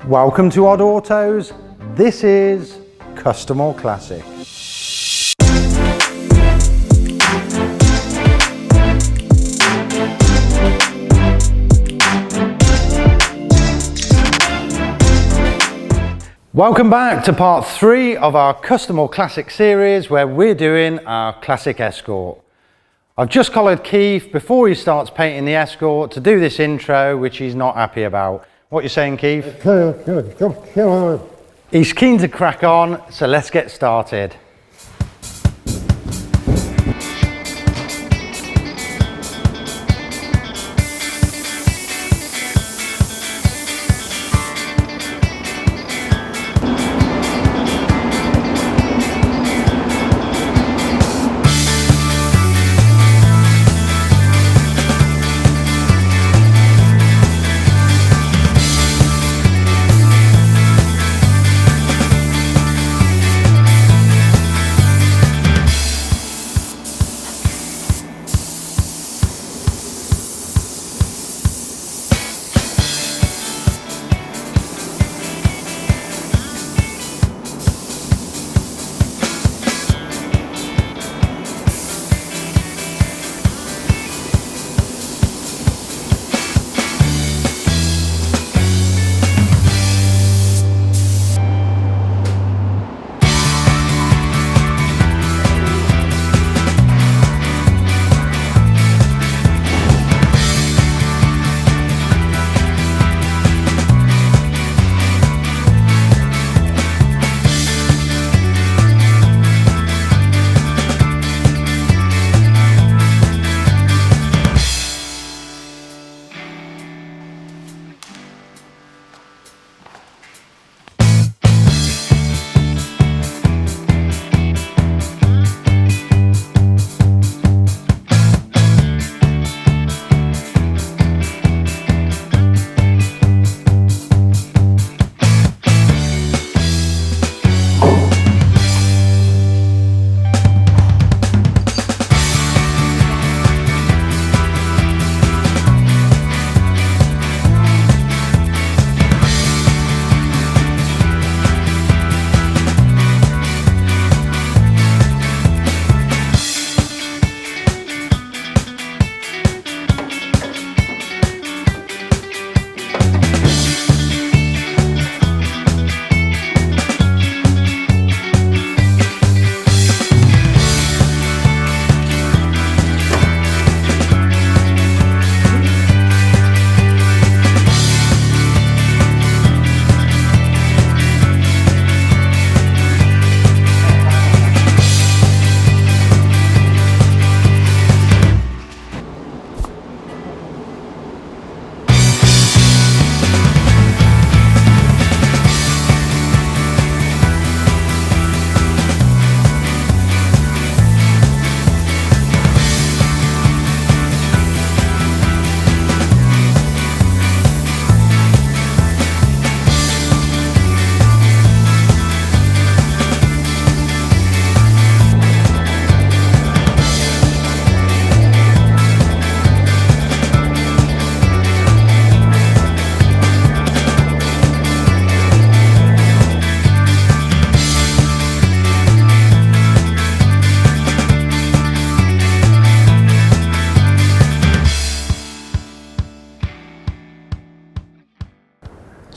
Welcome to Odd Autos. This is Custom or Classic. Welcome back to part 3 of our Custom or Classic series, where we're doing our Classic Escort. I've just collared Keith before he starts painting the Escort to do this intro, which he's not happy about. What are you saying, Keith? He's keen to crack on, so let's get started.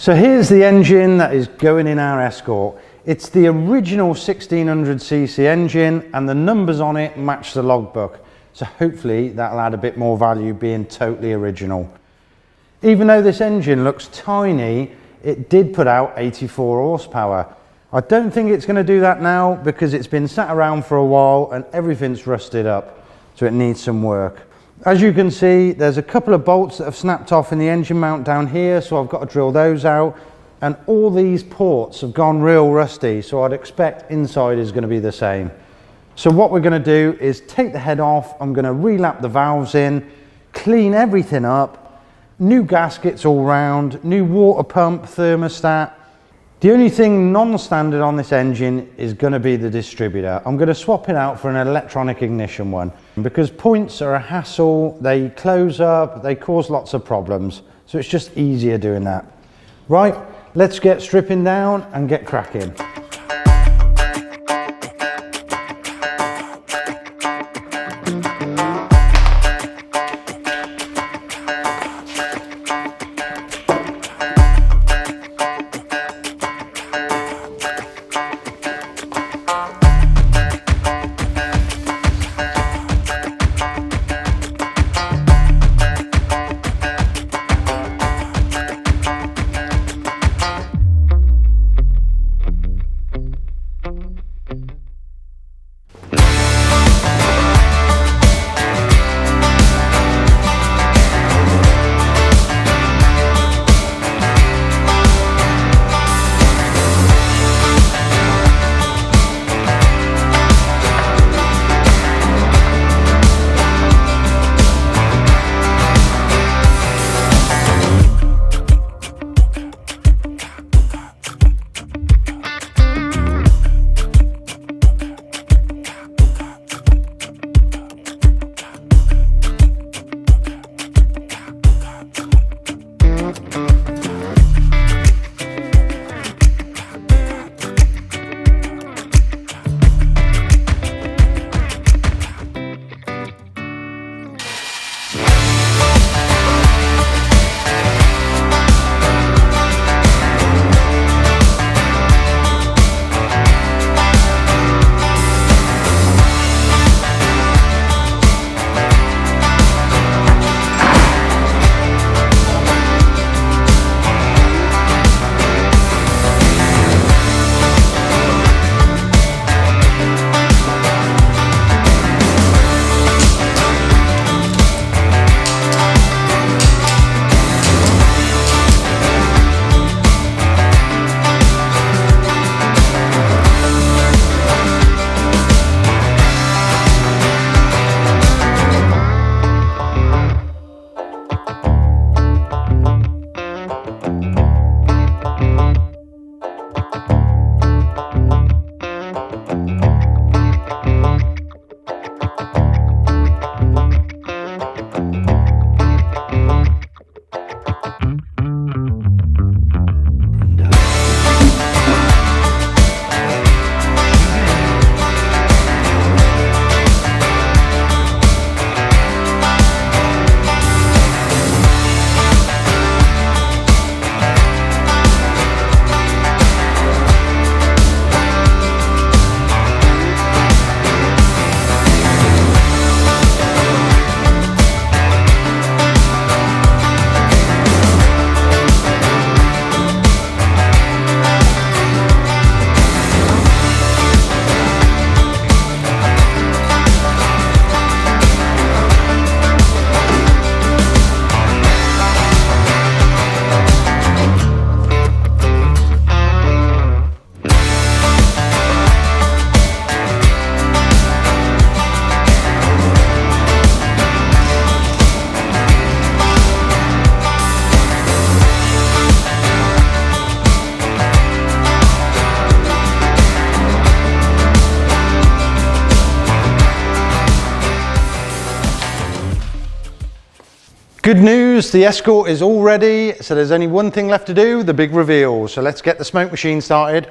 So here's the engine that is going in our Escort. It's the original 1600cc engine, and the numbers on it match the logbook. So hopefully that'll add a bit more value being totally original. Even though this engine looks tiny, it did put out 84 horsepower. I don't think it's going to do that now because it's been sat around for a while and everything's rusted up, so it needs some work. As you can see, there's a couple of bolts that have snapped off in the engine mount down here, so I've got to drill those out, and all these ports have gone real rusty, so I'd expect inside is going to be the same. So what we're going to do is take the head off, I'm going to relap the valves in, clean everything up, new gaskets all round, new water pump, thermostat, The only thing non-standard on this engine is going to be the distributor. I'm going to swap it out for an electronic ignition one because points are a hassle, they close up, they cause lots of problems. So it's just easier doing that. Right, let's get stripping down and get cracking. Good news, the Escort is all ready, so there's only one thing left to do, the big reveal. So let's get the smoke machine started.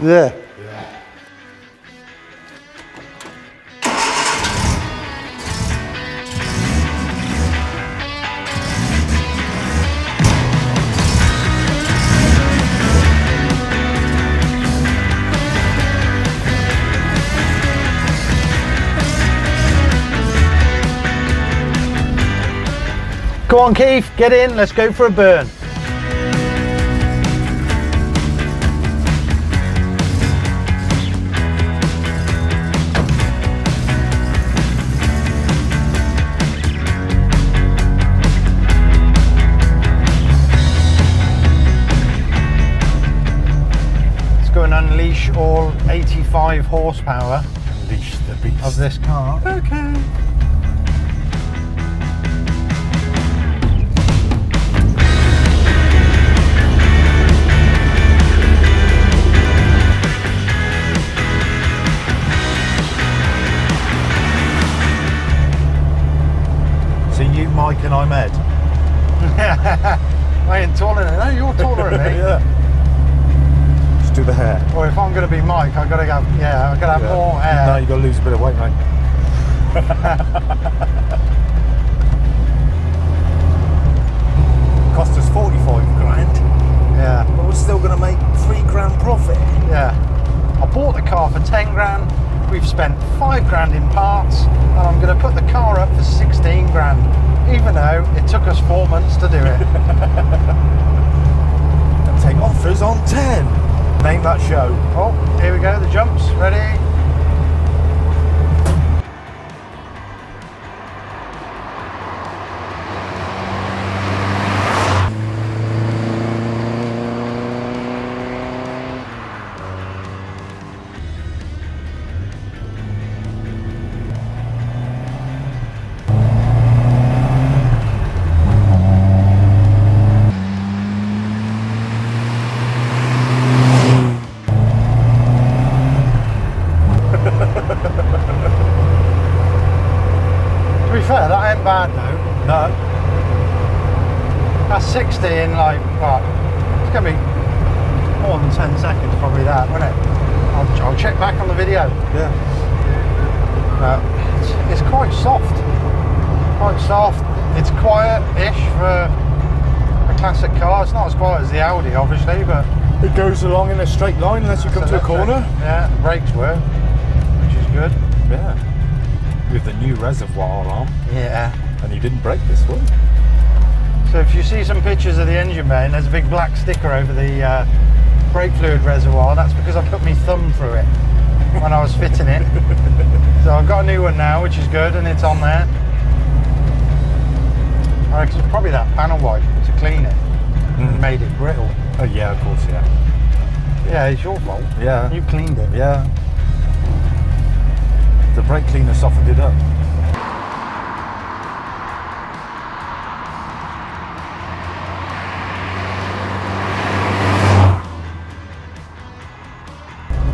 Yeah. Go on Keith, get in, let's go for a burn. Let's go and unleash all 85 horsepower Unleash the beast of this car. Okay. thinking I'm Ed. I ain't taller than you. You're taller than me. Yeah. Just do the hair. Or if I'm going to be Mike, I've got to have, I've got to have more hair. No, you've got to lose a bit of weight, mate. Cost us 45 grand. Yeah. But we're still going to make 3 grand profit. Yeah. I bought the car for 10 grand. We've spent 5 grand in parts, and I'm going to put the car up for 16 grand, even though it took us 4 months to do it. And take offers on 10. Name that show. Oh, here we go, the jumps, ready? To be fair, that ain't bad though. No. That's 60 in like, what? It's going to be more than 10 seconds probably that, won't it? I'll check back on the video. Yeah. It's quite soft. Quite soft. It's quiet-ish for a classic car. It's not as quiet as the Audi, obviously, but It goes along in a straight line unless you come to a corner. Yeah, the brakes work, which is good. Yeah. With the new reservoir on. Yeah. And you didn't break this one. So if you see some pictures of the engine bay and there's a big black sticker over the brake fluid reservoir, that's because I put my thumb through it when I was fitting it. So I've got a new one now, which is good, and it's on there. I reckon it's probably that panel wipe to clean it and made it brittle. Oh yeah, of course, yeah. Yeah, it's your fault. Yeah. You cleaned it. Yeah. The brake cleaner softened it up.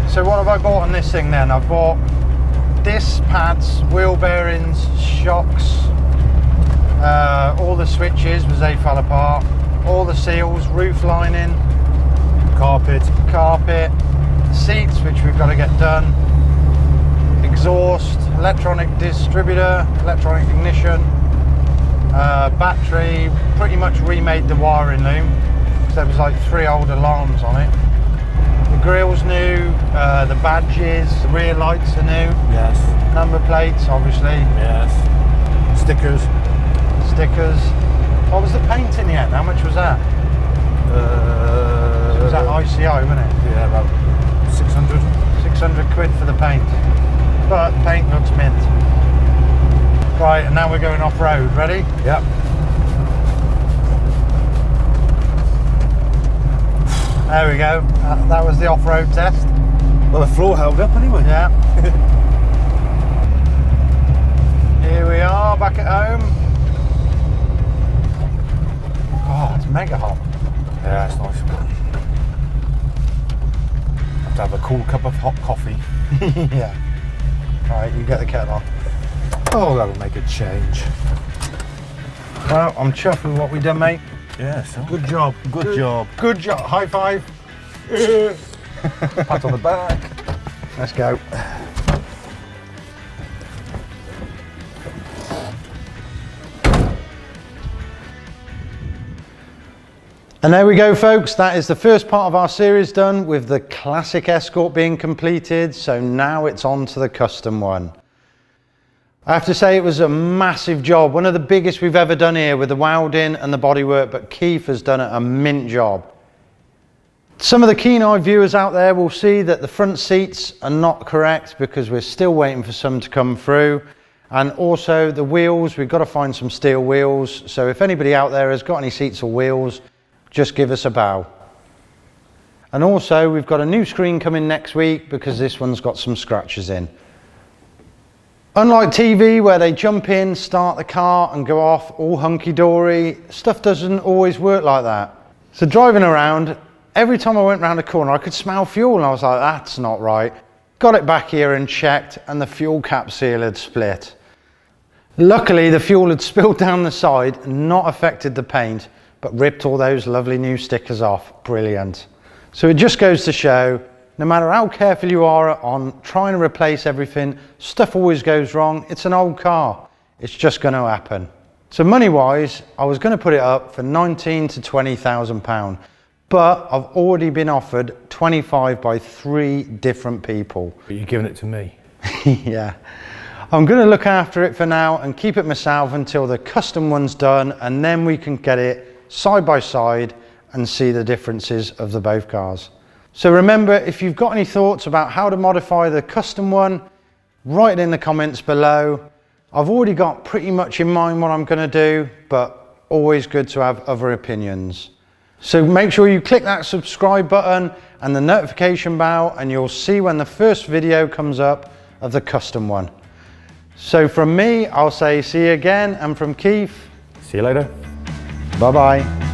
So what have I bought on this thing then? I've bought disc pads, wheel bearings, shocks, all the switches because they fell apart, all the seals, roof lining, carpet, seats which we've got to get done, exhaust, electronic distributor, electronic ignition, battery, pretty much remade the wiring loom because there was like 3 old alarms on it. The grill's new, the badges, the rear lights are new. Yes. Number plates, obviously. Yes. Stickers. What was the paint in the end? How much was that? Was that ICI, wasn't it? Yeah, about 600. 600 quid for the paint. But the paint looks mint. Right, and now we're going off-road. Ready? Yep. There we go. That was the off-road test. Well, the floor held up anyway. Yeah. Here we are, back at home. Oh, it's mega hot. Yeah, it's nice. Have to have a cool cup of hot coffee. Yeah. Right, you get the kettle on. Oh, that'll make a change. Well, I'm chuffed with what we done, mate. Yeah, so Good job. Good job. Good job. High five. Pat on the back. Let's go. And there we go, folks. That is the first part of our series done with the classic Escort being completed. So now it's on to the custom one. I have to say it was a massive job. One of the biggest we've ever done here with the welding and the bodywork, but Keith has done a mint job. Some of the keen-eyed viewers out there will see that the front seats are not correct because we're still waiting for some to come through. And also the wheels, we've got to find some steel wheels. So if anybody out there has got any seats or wheels, just give us a bow. And also we've got a new screen coming next week because this one's got some scratches in. Unlike TV where they jump in, start the car and go off all hunky-dory, stuff doesn't always work like that. So driving around, every time I went round a corner I could smell fuel and I was like, that's not right. Got it back here and checked and the fuel cap seal had split. Luckily, the fuel had spilled down the side, not affected the paint, but ripped all those lovely new stickers off. Brilliant. So it just goes to show, no matter how careful you are on trying to replace everything, stuff always goes wrong. It's an old car. It's just going to happen. So money-wise, I was going to put it up for £19,000 to £20,000, but I've already been offered 25 by 3 different people. But you're giving it to me. Yeah. I'm going to look after it for now and keep it myself until the custom one's done, and then we can get it side by side and see the differences of the both cars. So remember, if you've got any thoughts about how to modify the custom one, write it in the comments below. I've already got pretty much in mind what I'm going to do, but always good to have other opinions. So make sure you click that subscribe button and the notification bell, and you'll see when the first video comes up of the custom one. So from me, I'll say see you again, and from Keith, See you later. bye bye.